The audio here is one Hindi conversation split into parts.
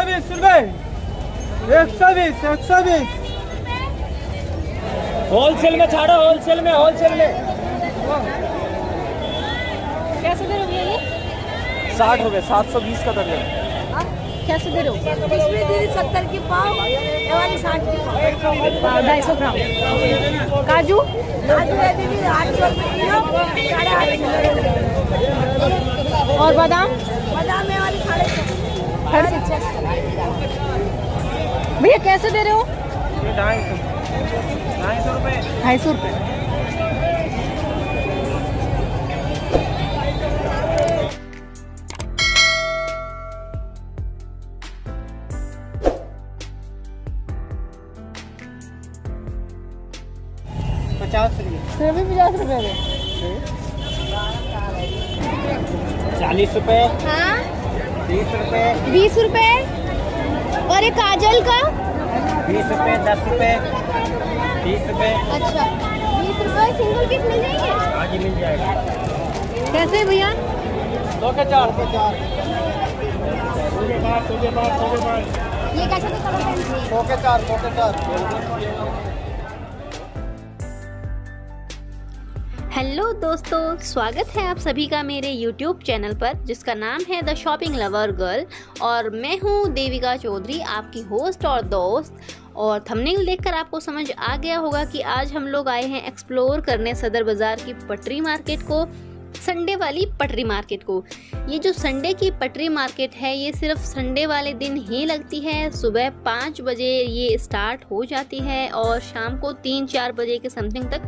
120 रुपए, 120, 120। होलसेल में छाड़ो, होलसेल में, होलसेल में। कैसे दे रहे हो ये? 60 रुपए, 720 का दर्जन। कैसे दे रहे हो? इसमें दीदी 70 की पाव, ये वाली 60 की पाव। 250 ग्राम। काजू काजू है दीदी 800 रुपये किलो, 850। और बादाम? बादाम है वाली 650। भैया कैसे दे रहे हो? 250 रुपए। 250 रुपये। सिर्फ 50 रुपए में। 40 रुपए, हाँ 30 रुपए, 20 रुपए। और ये काजल का? 20 रुपए, 10 रुपए, 30 रुपए। अच्छा 20 रुपए सिंगल पीस मिल जाएंगे? हाँ जी मिल जाएगा। कैसे भैया? 2 के 4। ये कैसे दे? 100 के 4, 100 के 4। हेलो दोस्तों, स्वागत है आप सभी का मेरे YouTube चैनल पर जिसका नाम है द शॉपिंग लवर गर्ल। और मैं हूँ देविका चौधरी, आपकी होस्ट और दोस्त। और थंबनेल देखकर आपको समझ आ गया होगा कि आज हम लोग आए हैं एक्सप्लोर करने सदर बाज़ार की पटरी मार्केट को, संडे वाली पटरी मार्केट को। ये जो संडे की पटरी मार्केट है ये सिर्फ संडे वाले दिन ही लगती है। सुबह 5 बजे ये स्टार्ट हो जाती है और शाम को 3-4 बजे के समथिंग तक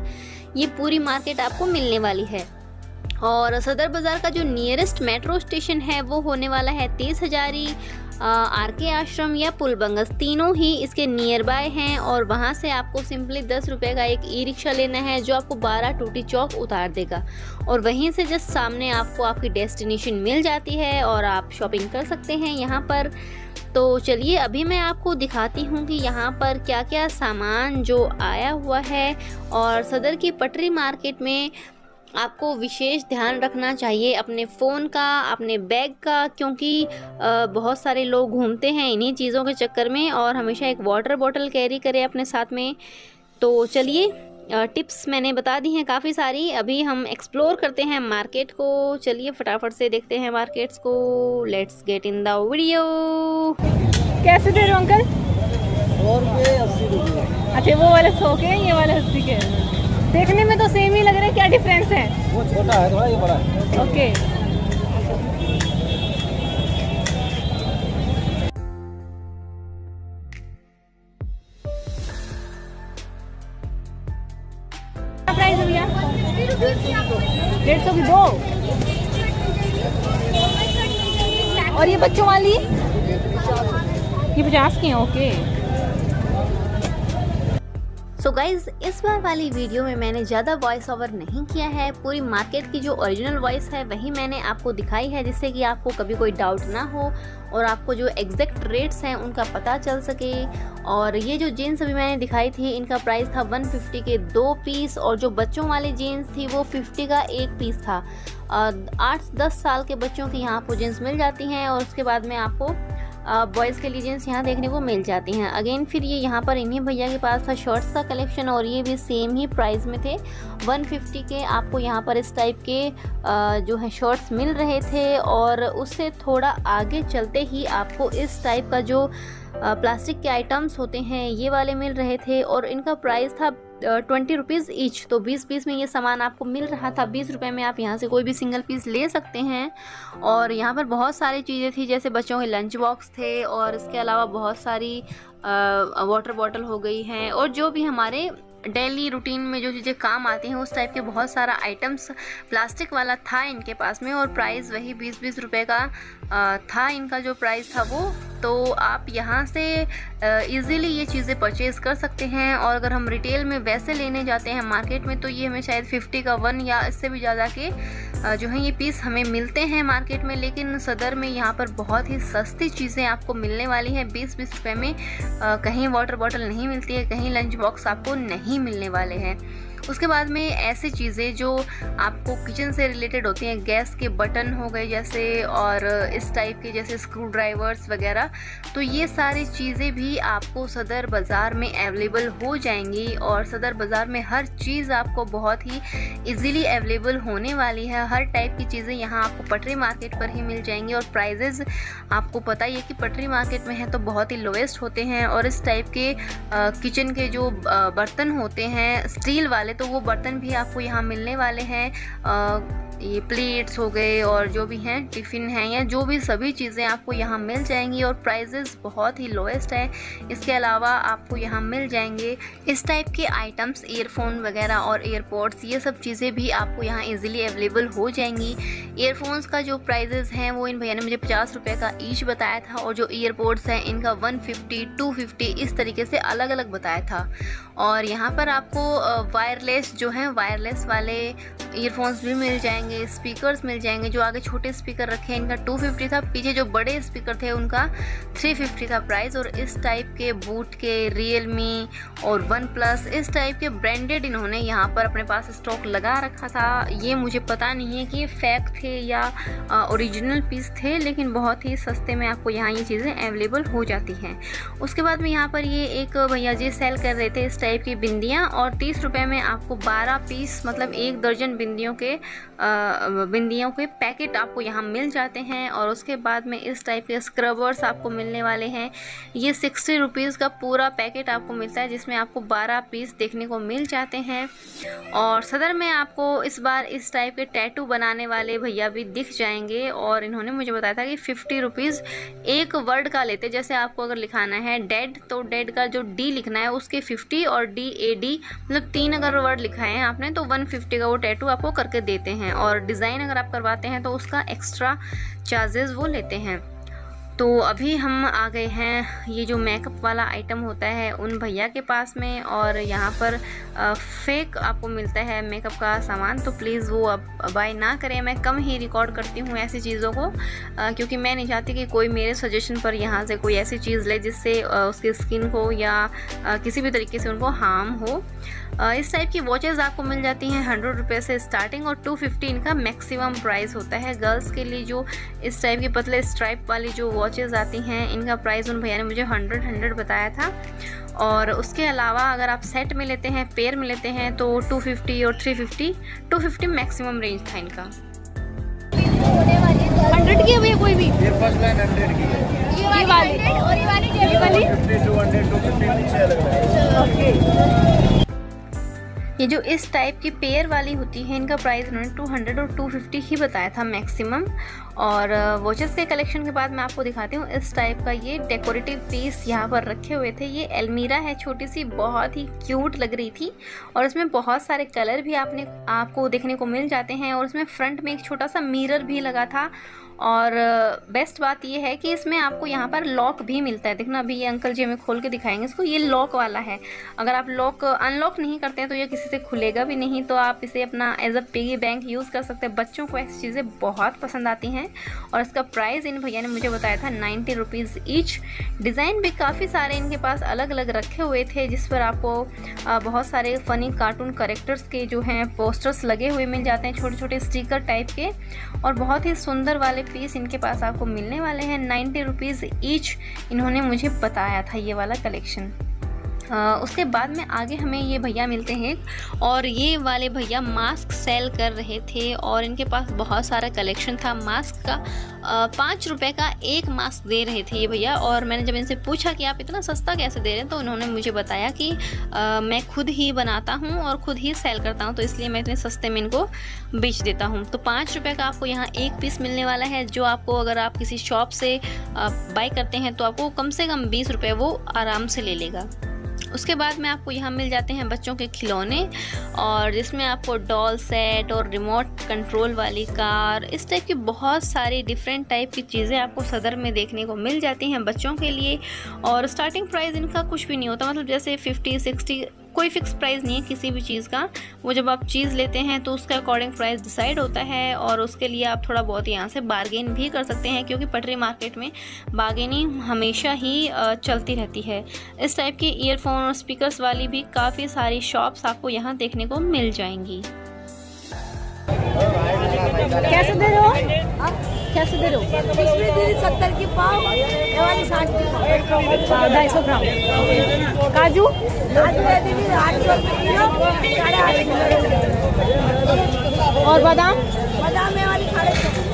ये पूरी मार्केट आपको मिलने वाली है। और सदर बाज़ार का जो नियरेस्ट मेट्रो स्टेशन है वो होने वाला है 30 हजारी, आरके आश्रम या पुलबंगस, तीनों ही इसके नियर बाय हैं। और वहाँ से आपको सिंपली 10 रुपये का एक ई रिक्शा लेना है जो आपको 12 टूटी चौक उतार देगा। और वहीं से जस्ट सामने आपको आपकी डेस्टिनेशन मिल जाती है और आप शॉपिंग कर सकते हैं यहाँ पर। तो चलिए अभी मैं आपको दिखाती हूँ कि यहाँ पर क्या क्या सामान जो आया हुआ है। और सदर की पटरी मार्केट में आपको विशेष ध्यान रखना चाहिए अपने फ़ोन का, अपने बैग का, क्योंकि बहुत सारे लोग घूमते हैं इन्हीं चीज़ों के चक्कर में। और हमेशा एक वाटर बॉटल कैरी करें अपने साथ में। तो चलिए टिप्स मैंने बता दी हैं काफ़ी सारी। अभी हम एक्सप्लोर करते हैं मार्केट को। चलिए फटाफट से देखते हैं मार्केट्स को। Let's get in the video. कैसे दे रहे हो अंकल? 100 रुपये, 80 रुपये। अच्छा वो वाले 100 के, ये वाले 80 के। देखने में तो सेम ही लग रहा है, क्या डिफरेंस है? वो छोटा है थोड़ा, ये बड़ा है। ओके क्या प्राइस है भैया? 150 की 2। और ये बच्चों वाली ये 50 की है। ओके सो गाइज़, इस बार वाली वीडियो में मैंने ज़्यादा वॉइस ओवर नहीं किया है। पूरी मार्केट की जो ओरिजिनल वॉइस है वही मैंने आपको दिखाई है, जिससे कि आपको कभी कोई डाउट ना हो और आपको जो एग्जैक्ट रेट्स हैं उनका पता चल सके। और ये जो जीन्स अभी मैंने दिखाई थी इनका प्राइस था 150 के 2 पीस। और जो बच्चों वाली जीन्स थी वो 50 का 1 पीस था। 8-10 साल के बच्चों की यहाँ आपको जीन्स मिल जाती हैं। और उसके बाद में आपको बॉयज़ के लिए जीन्स यहाँ देखने को मिल जाती हैं। अगेन फिर ये यहाँ पर इन्हीं भैया के पास था शर्ट्स का कलेक्शन और ये भी सेम ही प्राइस में थे। 150 के आपको यहाँ पर इस टाइप के जो है शर्ट्स मिल रहे थे। और उससे थोड़ा आगे चलते ही आपको इस टाइप का जो प्लास्टिक के आइटम्स होते हैं ये वाले मिल रहे थे। और इनका प्राइस था 20 रुपीज़ ईच। तो 20 पीस में ये सामान आपको मिल रहा था। 20 रुपये में आप यहाँ से कोई भी सिंगल पीस ले सकते हैं। और यहाँ पर बहुत सारी चीज़ें थी, जैसे बच्चों के लंच बॉक्स थे और इसके अलावा बहुत सारी वाटर बॉटल हो गई हैं। और जो भी हमारे डेली रूटीन में जो चीज़ें काम आती हैं उस टाइप के बहुत सारा आइटम्स प्लास्टिक वाला था इनके पास में। और प्राइस वही 20-20 रुपये का था इनका जो प्राइस था वो। तो आप यहाँ से इजीली ये चीज़ें परचेज़ कर सकते हैं। और अगर हम रिटेल में वैसे लेने जाते हैं मार्केट में तो ये हमें शायद 50 का 1 या इससे भी ज़्यादा के जो है ये पीस हमें मिलते हैं मार्केट में। लेकिन सदर में यहाँ पर बहुत ही सस्ती चीज़ें आपको मिलने वाली हैं 20-20 रुपये में। कहीं वाटर बॉटल नहीं मिलती है, कहीं लंच बॉक्स आपको नहीं मिलने वाले हैं। उसके बाद में ऐसी चीज़ें जो आपको किचन से रिलेटेड होती हैं, गैस के बटन हो गए जैसे, और इस टाइप के जैसे स्क्रू ड्राइवर्स वगैरह, तो ये सारी चीज़ें भी आपको सदर बाज़ार में अवेलेबल हो जाएंगी। और सदर बाज़ार में हर चीज़ आपको बहुत ही इजीली अवेलेबल होने वाली है। हर टाइप की चीज़ें यहाँ आपको पटरी मार्केट पर ही मिल जाएंगी। और प्राइजेज़ आपको पता ही है कि पटरी मार्केट में है तो बहुत ही लोएस्ट होते हैं। और इस टाइप के किचन के जो बर्तन होते हैं स्टील वाले, तो वो बर्तन भी आपको यहाँ मिलने वाले हैं। ये प्लेट्स हो गए और जो भी हैं टिफ़िन हैं या जो भी सभी चीज़ें आपको यहाँ मिल जाएंगी। और प्राइजेस बहुत ही लोएस्ट है। इसके अलावा आपको यहाँ मिल जाएंगे इस टाइप के आइटम्स, ईयरफोन वगैरह और एयरपोड्स, ये सब चीज़ें भी आपको यहाँ इजीली अवेलेबल हो जाएंगी। ईयरफोन्स का जो प्राइजेस हैं वो इन भैया ने मुझे 50 रुपये का ईच बताया था। और जो ईयरपोड्स हैं इनका 150, 250 इस तरीके से अलग अलग बताया था। और यहाँ पर आपको वायरलेस जो हैं, वायरलेस वाले ईयरफोन्स भी मिल जाएंगे, स्पीकर्स मिल जाएंगे। जो आगे छोटे स्पीकर रखे हैं इनका 250 था, पीछे जो बड़े स्पीकर थे उनका 350 था प्राइस। और इस टाइप के बूट के, रियलमी और वन प्लस, इस टाइप के ब्रांडेड इन्होंने यहाँ पर अपने पास स्टॉक लगा रखा था। ये मुझे पता नहीं है कि फेक थे या ओरिजिनल पीस थे, लेकिन बहुत ही सस्ते में आपको यहाँ ये चीज़ें अवेलेबल हो जाती हैं। उसके बाद में यहाँ पर ये एक भैया जी सेल कर रहे थे इस टाइप की बिंदियाँ, और 30 रुपये में आपको 12 पीस मतलब 1 दर्जन बिंदियों के पैकेट आपको यहाँ मिल जाते हैं। और उसके बाद में इस टाइप के स्क्रबर्स आपको मिलने वाले हैं। ये 60 रुपीज़ का पूरा पैकेट आपको मिलता है, जिसमें आपको 12 पीस देखने को मिल जाते हैं। और सदर में आपको इस बार इस टाइप के टैटू बनाने वाले भैया भी दिख जाएंगे। और इन्होंने मुझे बताया था कि 50 रुपीज़ एक वर्ड का लेते, जैसे आपको अगर लिखाना है डेड, तो डेड का जो डी लिखना है उसके 50, और DAD मतलब 3 अगर वर्ड लिखा है आपने तो 150 का वो टैटू आपको करके देते हैं। और डिज़ाइन अगर आप करवाते हैं तो उसका एक्स्ट्रा चार्जेस वो लेते हैं। तो अभी हम आ गए हैं ये जो मेकअप वाला आइटम होता है उन भैया के पास में। और यहाँ पर फेक आपको मिलता है मेकअप का सामान, तो प्लीज़ वो अब बाय ना करें। मैं कम ही रिकॉर्ड करती हूँ ऐसी चीज़ों को, क्योंकि मैं नहीं चाहती कि कोई मेरे सजेशन पर यहाँ से कोई ऐसी चीज़ ले जिससे उसकी स्किन को या किसी भी तरीके से उनको हार्म हो। इस टाइप की वॉचेस आपको मिल जाती हैं 100 रुपये से स्टार्टिंग, और 250 इनका मैक्सिमम प्राइस होता है। गर्ल्स के लिए जो इस टाइप की पतले स्ट्राइप वाली जो वॉचेस आती हैं इनका प्राइस उन भैया ने मुझे 100 बताया था। और उसके अलावा अगर आप सेट में लेते हैं, पेयर में लेते हैं, तो 250 और 350, 250 मैक्सिमम रेंज था इनका। 100 की है भैया कोई भी? ये फर्स्ट लाइन 100 की है। ये वाली और ये वाली 50, 200, 250 पीछे अलग है। ये जो इस टाइप की पेयर वाली होती है इनका प्राइस उन्होंने 200 और 250 ही बताया था मैक्सिमम। और वॉचेस के कलेक्शन के बाद मैं आपको दिखाती हूँ इस टाइप का ये डेकोरेटिव पीस यहाँ पर रखे हुए थे। ये एलमीरा है छोटी सी, बहुत ही क्यूट लग रही थी। और इसमें बहुत सारे कलर भी आपको देखने को मिल जाते हैं। और इसमें फ्रंट में एक छोटा सा मिरर भी लगा था। और बेस्ट बात ये है कि इसमें आपको यहाँ पर लॉक भी मिलता है। देखना अभी ये अंकल जी हमें खोल के दिखाएंगे इसको। ये लॉक वाला है, अगर आप अनलॉक नहीं करते हैं तो ये किसी से खुलेगा भी नहीं, तो आप इसे अपना as a piggy bank use कर सकते हैं। बच्चों को ऐसी चीज़ें बहुत पसंद आती हैं। और इसका प्राइस इन भैया ने मुझे बताया था 90 रुपीज़ ईच। डिज़ाइन भी काफ़ी सारे इनके पास अलग अलग रखे हुए थे, जिस पर आपको बहुत सारे फ़नी कार्टून कैरेक्टर्स के जो हैं पोस्टर्स लगे हुए मिल जाते हैं, छोटे छोटे स्टिकर टाइप के। और बहुत ही सुंदर वाले पीस इनके पास आपको मिलने वाले हैं। 90 रुपीज़ ईच इन्होंने मुझे बताया था ये वाला कलेक्शन। उसके बाद में आगे हमें ये भैया मिलते हैं, और ये वाले भैया मास्क सेल कर रहे थे। और इनके पास बहुत सारा कलेक्शन था मास्क का। 5 रुपये का एक मास्क दे रहे थे ये भैया। और मैंने जब इनसे पूछा कि आप इतना सस्ता कैसे दे रहे हैं, तो उन्होंने मुझे बताया कि मैं खुद ही बनाता हूँ और खुद ही सेल करता हूँ, तो इसलिए मैं इतने सस्ते में इनको बेच देता हूँ। तो 5 रुपये का आपको यहाँ एक पीस मिलने वाला है, जो आपको अगर आप किसी शॉप से बाई करते हैं तो आपको कम से कम 20 रुपये वो आराम से ले लेगा। उसके बाद में आपको यहाँ मिल जाते हैं बच्चों के खिलौने, और जिसमें आपको डॉल सेट और रिमोट कंट्रोल वाली कार, इस टाइप की बहुत सारी डिफरेंट टाइप की चीज़ें आपको सदर में देखने को मिल जाती हैं बच्चों के लिए। और स्टार्टिंग प्राइस इनका कुछ भी नहीं होता, मतलब जैसे 50, 60 कोई फिक्स प्राइस नहीं है किसी भी चीज़ का। वो जब आप चीज़ लेते हैं तो उसके अकॉर्डिंग प्राइस डिसाइड होता है और उसके लिए आप थोड़ा बहुत यहाँ से बार्गेन भी कर सकते हैं, क्योंकि पटरी मार्केट में बार्गेनिंग हमेशा ही चलती रहती है। इस टाइप के ईयरफोन और स्पीकर्स वाली भी काफ़ी सारी शॉप्स आपको यहाँ देखने को मिल जाएंगी। कैसे दे रहे हो? कैसे दे रहे हो? इसमें दीदी 70 की पाव, ये वाली 60 की पाव। 250 ग्राम। काजू काजू है दीदी 800 किलो, 8.5 किलो। और बादाम बादाम है वाली 650।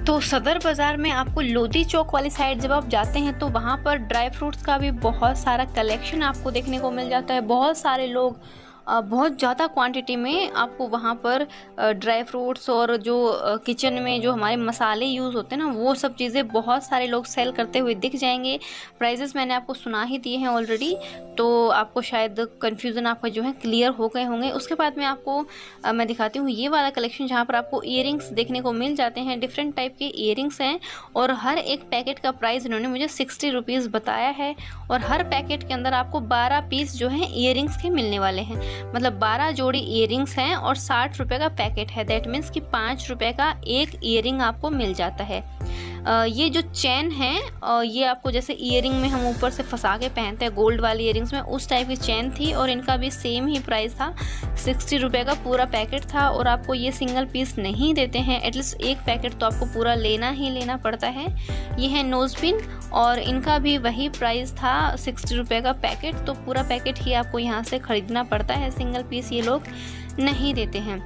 तो सदर बाज़ार में आपको लोधी चौक वाली साइड जब आप जाते हैं तो वहाँ पर ड्राई फ्रूट्स का भी बहुत सारा कलेक्शन आपको देखने को मिल जाता है। बहुत सारे लोग बहुत ज़्यादा क्वांटिटी में आपको वहाँ पर ड्राई फ्रूट्स और जो किचन में जो हमारे मसाले यूज़ होते हैं ना, वो सब चीज़ें बहुत सारे लोग सेल करते हुए दिख जाएंगे। प्राइजेस मैंने आपको सुना ही दिए हैं ऑलरेडी, तो आपको शायद कन्फ्यूज़न आपका जो है क्लियर हो गए होंगे। उसके बाद में आपको मैं दिखाती हूँ ये वाला कलेक्शन जहाँ पर आपको ईयरिंग्स देखने को मिल जाते हैं। डिफरेंट टाइप के ईयरिंग्स हैं और हर एक पैकेट का प्राइस इन्होंने मुझे 60 रुपीज़ बताया है और हर पैकेट के अंदर आपको 12 पीस जो हैं ईयरिंग्स के मिलने वाले हैं। मतलब 12 जोड़ी ईयरिंग्स हैं और 60 रुपये का पैकेट है। दैट मीन्स कि 5 रुपये का एक ईयरिंग आपको मिल जाता है। ये जो चैन है ये आपको जैसे ईयरिंग में हम ऊपर से फंसा के पहनते हैं गोल्ड वाली ईयरिंग्स में, उस टाइप की चैन थी और इनका भी सेम ही प्राइस था। 60 रुपये का पूरा पैकेट था और आपको ये सिंगल पीस नहीं देते हैं, एटलीस्ट एक पैकेट तो आपको पूरा लेना ही लेना पड़ता है। ये है नोज पिन और इनका भी वही प्राइस था 60 रुपये का पैकेट, तो पूरा पैकेट ही आपको यहाँ से ख़रीदना पड़ता है, सिंगल पीस ये लोग नहीं देते हैं।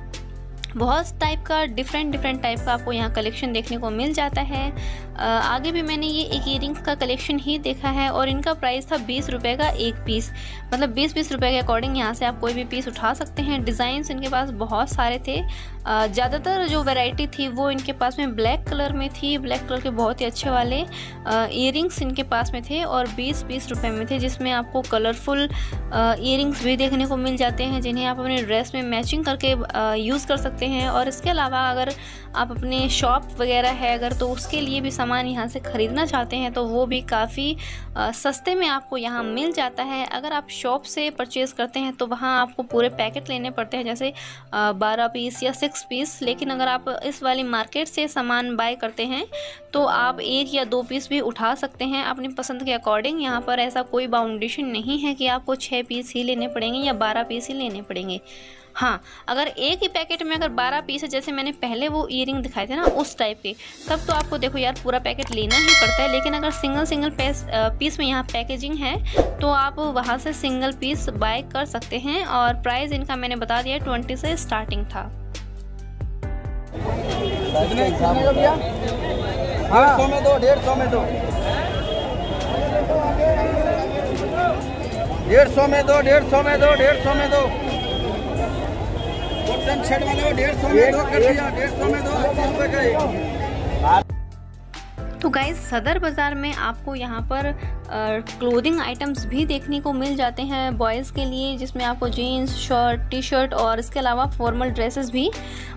बहुत टाइप का डिफरेंट टाइप का आपको यहाँ कलेक्शन देखने को मिल जाता है। आगे भी मैंने ये एक ईयरिंग्स का कलेक्शन ही देखा है और इनका प्राइस था 20 रुपये का एक पीस। मतलब 20-20 रुपये के अकॉर्डिंग यहाँ से आप कोई भी पीस उठा सकते हैं। डिज़ाइंस इनके पास बहुत सारे थे। ज़्यादातर जो वैरायटी थी वो इनके पास में ब्लैक कलर में थी। ब्लैक कलर के बहुत ही अच्छे वाले ईयरिंग्स इनके पास में थे और 20-20 रुपये में थे, जिसमें आपको कलरफुल ईयरिंग्स भी देखने को मिल जाते हैं जिन्हें आप अपने ड्रेस में मैचिंग करके यूज़ कर सकते हैं। और इसके अलावा अगर आप अपने शॉप वगैरह है अगर तो उसके लिए भी सामान यहाँ से ख़रीदना चाहते हैं तो वो भी काफ़ी सस्ते में आपको यहाँ मिल जाता है। अगर आप शॉप से परचेज़ करते हैं तो वहाँ आपको पूरे पैकेट लेने पड़ते हैं, जैसे 12 पीस या 6 पीस। लेकिन अगर आप इस वाली मार्केट से सामान बाय करते हैं तो आप 1 या 2 पीस भी उठा सकते हैं अपनी पसंद के अकॉर्डिंग। यहाँ पर ऐसा कोई बाउंडेशन नहीं है कि आपको 6 पीस ही लेने पड़ेंगे या 12 पीस ही लेने पड़ेंगे। हाँ, अगर एक ही पैकेट में अगर 12 पीस है, जैसे मैंने पहले वो ईयरिंग दिखाए थे ना उस टाइप के, तब तो आपको देखो यार पूरा पैकेट लेना ही पड़ता है। लेकिन अगर सिंगल पीस में यहाँ पैकेजिंग है तो आप वहाँ से सिंगल पीस बाय कर सकते हैं। और प्राइस इनका मैंने बता दिया 20 से स्टार्टिंग था। 150 में दो, 150 में दो, 150 में दो, 150 में दो, 150 में दो, कॉटन शर्ट वाले 150 में दो कर दिया, 150 में दो, 80 रुपये का। तो गाइस सदर बाज़ार में आपको यहाँ पर क्लोथिंग आइटम्स भी देखने को मिल जाते हैं बॉयज़ के लिए, जिसमें आपको जीन्स, शर्ट, टी शर्ट और इसके अलावा फॉर्मल ड्रेसेस भी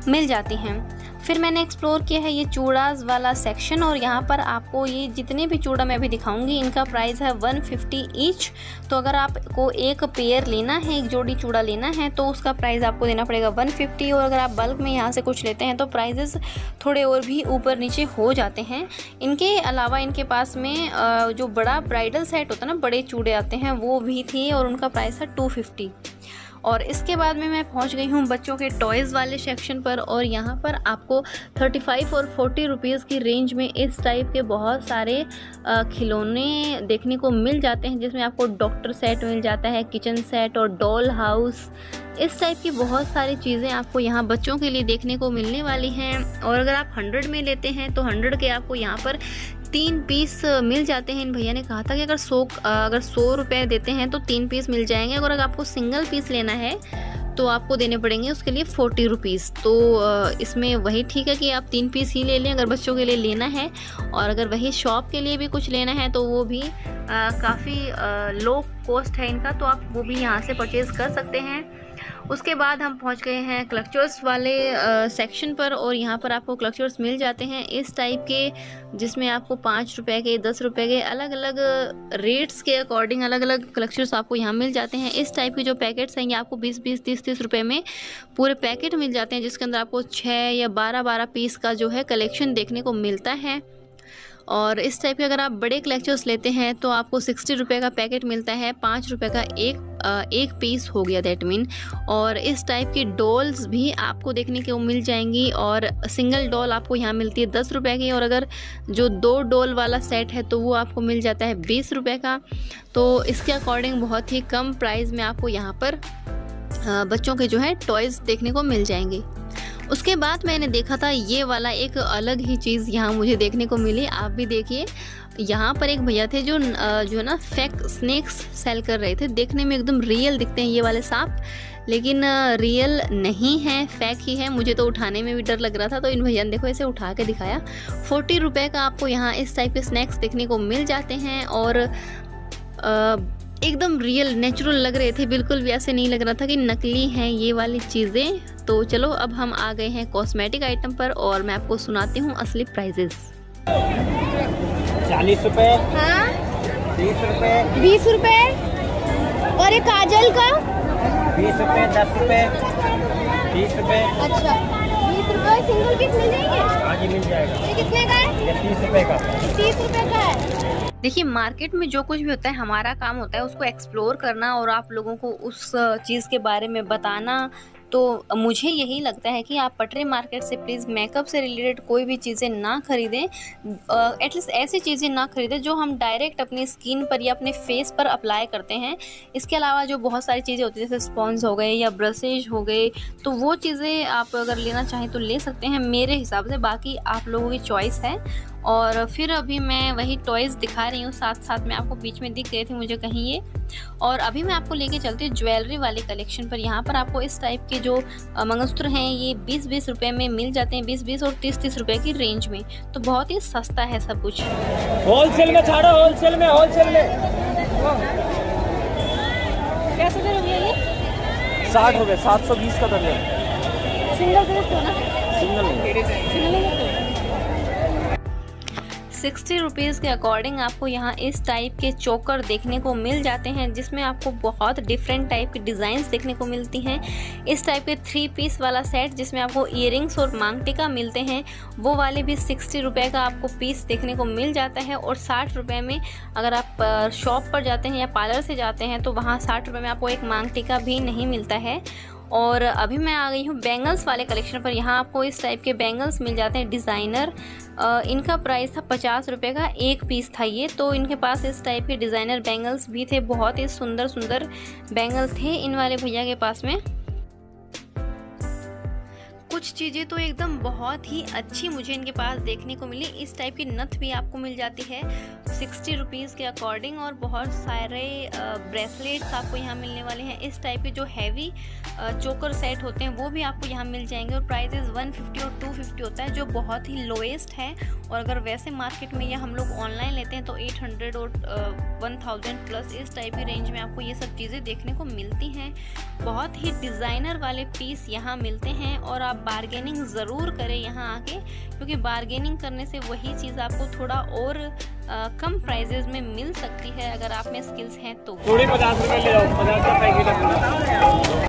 मिल जाती हैं। फिर मैंने एक्सप्लोर किया है ये चूड़ास वाला सेक्शन और यहाँ पर आपको ये जितने भी चूड़ा मैं अभी दिखाऊंगी इनका प्राइस है 150 ईच। तो अगर आपको एक पेयर लेना है, एक जोड़ी चूड़ा लेना है तो उसका प्राइस आपको देना पड़ेगा 150। और अगर आप बल्क में यहाँ से कुछ लेते हैं तो प्राइजेस थोड़े और भी ऊपर नीचे हो जाते हैं। इनके अलावा इनके पास में जो बड़ा ब्राइडल सेट होता है ना, बड़े चूड़े आते हैं, वो भी थे और उनका प्राइस है 250। और इसके बाद में मैं पहुंच गई हूं बच्चों के टॉयज़ वाले सेक्शन पर और यहाँ पर आपको 35 और 40 रुपीज़ की रेंज में इस टाइप के बहुत सारे खिलौने देखने को मिल जाते हैं, जिसमें आपको डॉक्टर सेट मिल जाता है, किचन सेट और डॉल हाउस, इस टाइप की बहुत सारी चीज़ें आपको यहाँ बच्चों के लिए देखने को मिलने वाली हैं। और अगर आप 100 में लेते हैं तो 100 के आपको यहाँ पर 3 पीस मिल जाते हैं। इन भैया ने कहा था कि अगर 100 रुपये देते हैं तो 3 पीस मिल जाएंगे। अगर आपको सिंगल पीस लेना है तो आपको देने पड़ेंगे उसके लिए 40 रुपीज़। तो इसमें वही ठीक है कि आप 3 पीस ही ले लें अगर बच्चों के लिए लेना है। और अगर वही शॉप के लिए भी कुछ लेना है तो वो भी काफ़ी लो कॉस्ट है इनका, तो आप वो भी यहाँ से परचेज़ कर सकते हैं। उसके बाद हम पहुंच गए हैं क्लचर्स वाले सेक्शन पर, और यहाँ पर आपको क्लचर्स मिल जाते हैं इस टाइप के, जिसमें आपको 5 रुपए के, 10 रुपए के, अलग अलग रेट्स के अकॉर्डिंग अलग अलग क्लचर्स आपको यहाँ मिल जाते हैं। इस टाइप के जो पैकेट्स हैं ये आपको 20-20, 30-30 रुपए में पूरे पैकेट मिल जाते हैं, जिसके अंदर आपको 6 या 12-12 पीस का जो है कलेक्शन देखने को मिलता है। और इस टाइप के अगर आप बड़े क्लचर्स लेते हैं तो आपको 60 रुपये का पैकेट मिलता है, 5 रुपये का एक पीस हो गया दैट मीन। और इस टाइप की डॉल्स भी आपको देखने को मिल जाएंगी, और सिंगल डॉल आपको यहाँ मिलती है 10 रुपये की, और अगर जो 2 डॉल वाला सेट है तो वो आपको मिल जाता है 20 रुपये का। तो इसके अकॉर्डिंग बहुत ही कम प्राइस में आपको यहाँ पर बच्चों के जो है टॉयज़ देखने को मिल जाएंगे। उसके बाद मैंने देखा था ये वाला एक अलग ही चीज़ यहाँ मुझे देखने को मिली, आप भी देखिए। यहाँ पर एक भैया थे जो है ना फेक स्नेक्स सेल कर रहे थे। देखने में एकदम रियल दिखते हैं ये वाले सांप, लेकिन रियल नहीं है, फेक ही है। मुझे तो उठाने में भी डर लग रहा था, तो इन भैया ने देखो ऐसे उठा के दिखाया। 40 रुपये का आपको यहाँ इस टाइप के स्नैक्स देखने को मिल जाते हैं, और एकदम रियल नेचुरल लग रहे थे, बिल्कुल भी ऐसे नहीं लग रहा था कि नकली हैं ये वाली चीज़ें। तो चलो अब हम आ गए हैं कॉस्मेटिक आइटम पर, और मैं आपको सुनाती हूँ असली प्राइजेस। 40 रुपए, हाँ 30 रुपए, 20 रुपए, और ये काजल का 20 रुपए, 10 रुपए, 30 रुपए। अच्छा 20 रुपए सिंगल पीस मिल जाएंगे? हाँ जी मिल जाएगा। ये कितने का है? ये 30 रुपए का। 30 रुपए का है। देखिए मार्केट में जो कुछ भी होता है हमारा काम होता है उसको एक्सप्लोर करना और आप लोगों को उस चीज़ के बारे में बताना। तो मुझे यही लगता है कि आप पटरी मार्केट से प्लीज़ मेकअप से रिलेटेड कोई भी चीज़ें ना ख़रीदें, एटलीस्ट ऐसी चीज़ें ना ख़रीदें जो हम डायरेक्ट अपनी स्किन पर या अपने फेस पर अप्लाई करते हैं। इसके अलावा जो बहुत सारी चीज़ें होती हैं जैसे स्पॉन्ज हो गए या ब्रशेज हो गए, तो वो चीज़ें आप अगर लेना चाहें तो ले सकते हैं मेरे हिसाब से, बाकी आप लोगों की चॉइस है। और फिर अभी मैं वही टॉयज़ दिखा रही हूँ, साथ साथ में आपको बीच में दिख गए थे मुझे कहीं ये। और अभी मैं आपको लेके चलती हूँ ज्वेलरी वाले कलेक्शन पर। यहाँ पर आपको इस टाइप के जो मंगलसूत्र हैं ये 20-20 रुपये में मिल जाते हैं, 20-20 और 30-30 रुपये की रेंज में। तो बहुत ही सस्ता है सब कुछ। होलसेल में छाड़ो, होलसेल में, होलसेल में। कैसे दे रहे ये? 60 रुपये, 720 का दर्जन। सिंगल पीस तो ना? सिंगल नहीं। 60 रुपीज़ के अकॉर्डिंग आपको यहाँ इस टाइप के चोकर देखने को मिल जाते हैं, जिसमें आपको बहुत डिफरेंट टाइप की डिज़ाइंस देखने को मिलती हैं। इस टाइप के 3 पीस वाला सेट जिसमें आपको ईयरिंग्स और मांग टीका मिलते हैं, वो वाले भी 60 रुपये का आपको पीस देखने को मिल जाता है। और 60 रुपये में अगर आप शॉप पर जाते हैं या पार्लर से जाते हैं तो वहाँ 60 रुपये में आपको एक मांग टीका भी नहीं मिलता है। और अभी मैं आ गई हूँ बैंगल्स वाले कलेक्शन पर। यहाँ आपको इस टाइप के बैंगल्स मिल जाते हैं डिज़ाइनर। इनका प्राइस था 50 रुपये का एक पीस था ये। तो इनके पास इस टाइप के डिज़ाइनर बैंगल्स भी थे, बहुत ही सुंदर सुंदर बैंगल्स थे इन वाले भैया के पास में। कुछ चीज़ें तो एकदम बहुत ही अच्छी मुझे इनके पास देखने को मिली। इस टाइप की नथ भी आपको मिल जाती है 60 रुपीज़ के अकॉर्डिंग, और बहुत सारे ब्रेसलेट्स आपको यहाँ मिलने वाले हैं। इस टाइप के जो हैवी चोकर सेट होते हैं वो भी आपको यहाँ मिल जाएंगे, और प्राइसेस 150 और 250 होता है जो बहुत ही लोएस्ट है। और अगर वैसे मार्केट में या हम लोग ऑनलाइन लेते हैं तो 800 और 1000 प्लस इस टाइप की रेंज में आपको ये सब चीज़ें देखने को मिलती हैं। बहुत ही डिज़ाइनर वाले पीस यहाँ मिलते हैं, और आप बार्गेनिंग ज़रूर करें यहाँ आके, क्योंकि बार्गेनिंग करने से वही चीज़ आपको थोड़ा और कम प्राइजेज में मिल सकती है अगर आप में स्किल्स हैं तो। थोड़ी 50 रुपये ले जाओ, 50 का पैकेट।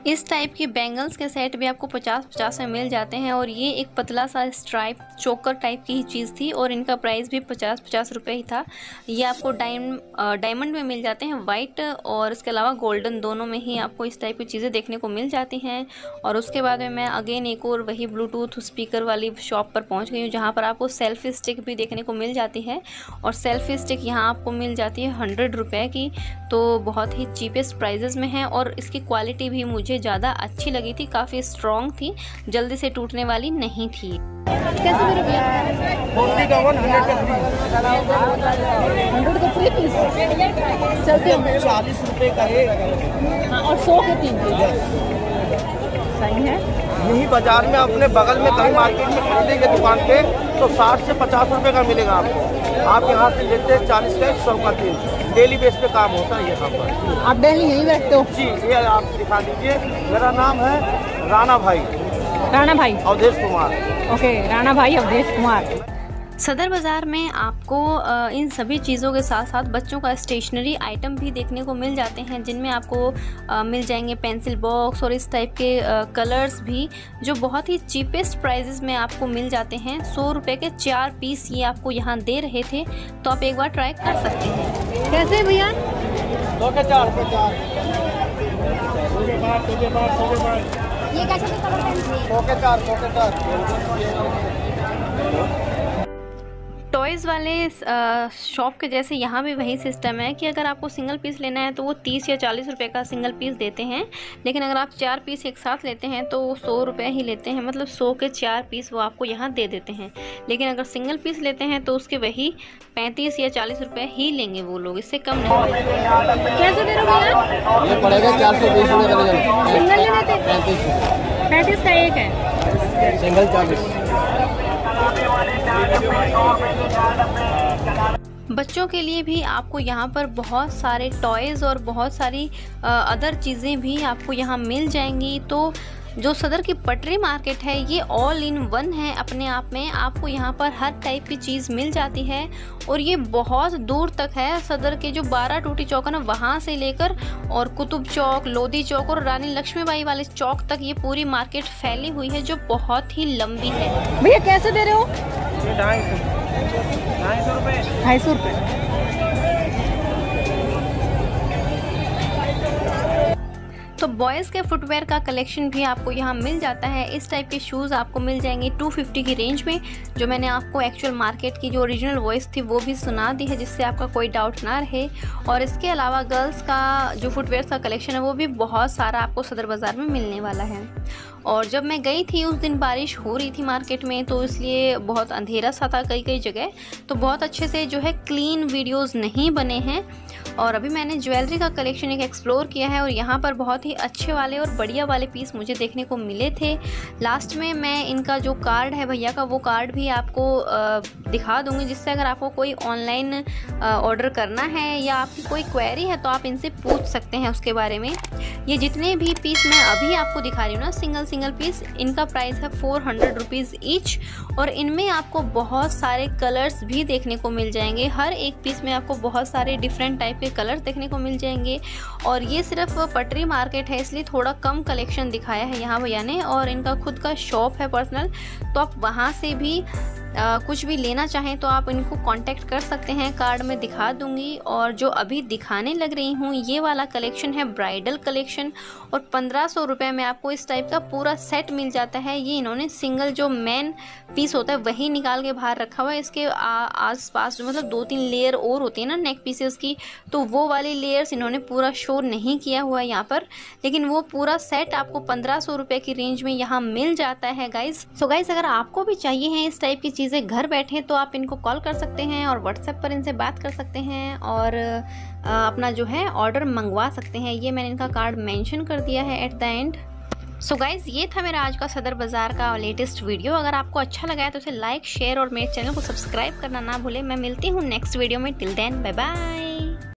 इस टाइप के बैंगल्स के सेट भी आपको 50-50 में मिल जाते हैं, और ये एक पतला सा स्ट्राइप चोकर टाइप की ही चीज़ थी, और इनका प्राइस भी 50-50 रुपये ही था। ये आपको डायमंड में मिल जाते हैं, वाइट और इसके अलावा गोल्डन, दोनों में ही आपको इस टाइप की चीज़ें देखने को मिल जाती हैं। और उसके बाद में मैं अगेन एक और वही ब्लूटूथ स्पीकर वाली शॉप पर पहुँच गई हूँ, जहाँ पर आपको सेल्फी स्टिक भी देखने को मिल जाती है। और सेल्फी स्टिक यहाँ आपको मिल जाती है 100 रुपये की, तो बहुत ही चीपेस्ट प्राइजेज़ में है। और इसकी क्वालिटी भी मुझे ज़्यादा अच्छी लगी थी, काफ़ी स्ट्रॉन्ग थी, जल्दी से टूटने वाली नहीं थी। कैसे दे रहे हैं? 40 का 1, 100 का 3। 100 का 3 पीस चलते हैं। 40 रुपये का एक। हाँ, और 100 के 3 पीस सही है। यही बाजार में अपने बगल में कहीं मार्केट में खरीदेंगे दुकान पे तो 60 से 50 रुपये का मिलेगा आपको। आप यहाँ से लेते हैं 40 का 100 का 3। डेली बेस पे काम होता है यहाँ पर। आप डेली यहीं बैठते हो? जी, ये आप दिखा दीजिए। मेरा नाम है राणा भाई। राणा भाई, अवधेश कुमार। ओके, राणा भाई अवधेश कुमार। सदर बाज़ार में आपको इन सभी चीज़ों के साथ साथ बच्चों का स्टेशनरी आइटम भी देखने को मिल जाते हैं, जिनमें आपको मिल जाएंगे पेंसिल बॉक्स और इस टाइप के कलर्स भी, जो बहुत ही चीपेस्ट प्राइजेस में आपको मिल जाते हैं। 100 रुपये के 4 पीस ये आपको यहाँ दे रहे थे, तो आप एक बार ट्राई कर सकते हैं। कैसे भैया? 2 के 4। ये कैसे भी कलर पेंसिल 2 के 4। टॉयज़ वाले शॉप के जैसे यहाँ भी वही सिस्टम है कि अगर आपको सिंगल पीस लेना है तो वो 30 या 40 रुपए का सिंगल पीस देते हैं, लेकिन अगर आप 4 पीस एक साथ लेते हैं तो 100 रुपये ही लेते हैं, मतलब 100 के 4 पीस वो आपको यहाँ दे देते हैं। लेकिन अगर सिंगल पीस लेते हैं तो उसके वही 35 या 40 रुपये ही लेंगे वो लोग, इससे कम नहीं। कैसे दे रहे हो भैया? ये पड़ेगा 420 रुपये। सिंगल ले लेते? 35 का एक है, सिंगल 40। बच्चों के लिए भी आपको यहाँ पर बहुत सारे टॉयज़ और बहुत सारी अदर चीज़ें भी आपको यहाँ मिल जाएंगी। तो जो सदर की पटरी मार्केट है ये ऑल इन वन है अपने आप में, आपको यहाँ पर हर टाइप की चीज़ मिल जाती है और ये बहुत दूर तक है। सदर के जो 12 टूटी चौक है ना, वहाँ से लेकर और कुतुब चौक, लोधी चौक और रानी लक्ष्मीबाई वाले चौक तक ये पूरी मार्केट फैली हुई है, जो बहुत ही लंबी है। भैया कैसे दे रहे हो? 250 रुपये। 250 रुपये। तो बॉयज़ के फुटवेयर का कलेक्शन भी आपको यहाँ मिल जाता है। इस टाइप के शूज़ आपको मिल जाएंगे 250 की रेंज में, जो मैंने आपको एक्चुअल मार्केट की जो ओरिजिनल वॉइस थी वो भी सुना दी है, जिससे आपका कोई डाउट ना रहे। और इसके अलावा गर्ल्स का जो फुटवेयर का कलेक्शन है वो भी बहुत सारा आपको सदर बाज़ार में मिलने वाला है। और जब मैं गई थी उस दिन बारिश हो रही थी मार्केट में, तो इसलिए बहुत अंधेरा सा था कई जगह, तो बहुत अच्छे से जो है क्लीन वीडियोस नहीं बने हैं। और अभी मैंने ज्वेलरी का कलेक्शन एक एक्सप्लोर किया है और यहाँ पर बहुत ही अच्छे वाले और बढ़िया वाले पीस मुझे देखने को मिले थे। लास्ट में मैं इनका जो कार्ड है भैया का, वो कार्ड भी आपको दिखा दूँगी, जिससे अगर आपको कोई ऑनलाइन ऑर्डर करना है या आपकी कोई क्वेरी है तो आप इनसे पूछ सकते हैं उसके बारे में। ये जितने भी पीस मैं अभी आपको दिखा रही हूँ ना, सिंगल पीस, इनका प्राइस है 400 रुपीज़ ईच। और इनमें आपको बहुत सारे कलर्स भी देखने को मिल जाएंगे। हर एक पीस में आपको बहुत सारे डिफरेंट टाइप के कलर्स देखने को मिल जाएंगे। और ये सिर्फ पटरी मार्केट है, इसलिए थोड़ा कम कलेक्शन दिखाया है यहाँ भैया ने। और इनका खुद का शॉप है पर्सनल, तो आप वहाँ से भी कुछ भी लेना चाहें तो आप इनको कांटेक्ट कर सकते हैं, कार्ड में दिखा दूंगी। और जो अभी दिखाने लग रही हूँ ये वाला कलेक्शन है ब्राइडल कलेक्शन, और 1500 रुपये में आपको इस टाइप का पूरा सेट मिल जाता है। ये इन्होंने सिंगल जो मेन पीस होता है वही निकाल के बाहर रखा हुआ है। इसके आस पास जो मतलब 2-3 लेयर और होती है ना नेक पीसेस की, तो वो वाली लेयर्स इन्होंने पूरा शो नहीं किया हुआ है यहाँ पर, लेकिन वो पूरा सेट आपको 1500 रुपये की रेंज में यहाँ मिल जाता है गाइज। सो गाइज, अगर आपको भी चाहिए हैं इस टाइप की चीज़ें घर बैठे, तो आप इनको कॉल कर सकते हैं और व्हाट्सएप पर इनसे बात कर सकते हैं और अपना जो है ऑर्डर मंगवा सकते हैं। ये मैंने इनका कार्ड मेंशन कर दिया है at the end. So guys, ये था मेरा आज का सदर बाज़ार का लेटेस्ट वीडियो। अगर आपको अच्छा लगा है तो उसे लाइक, शेयर और मेरे चैनल को सब्सक्राइब करना ना भूलें। मैं मिलती हूँ नेक्स्ट वीडियो में। Till then, bye bye.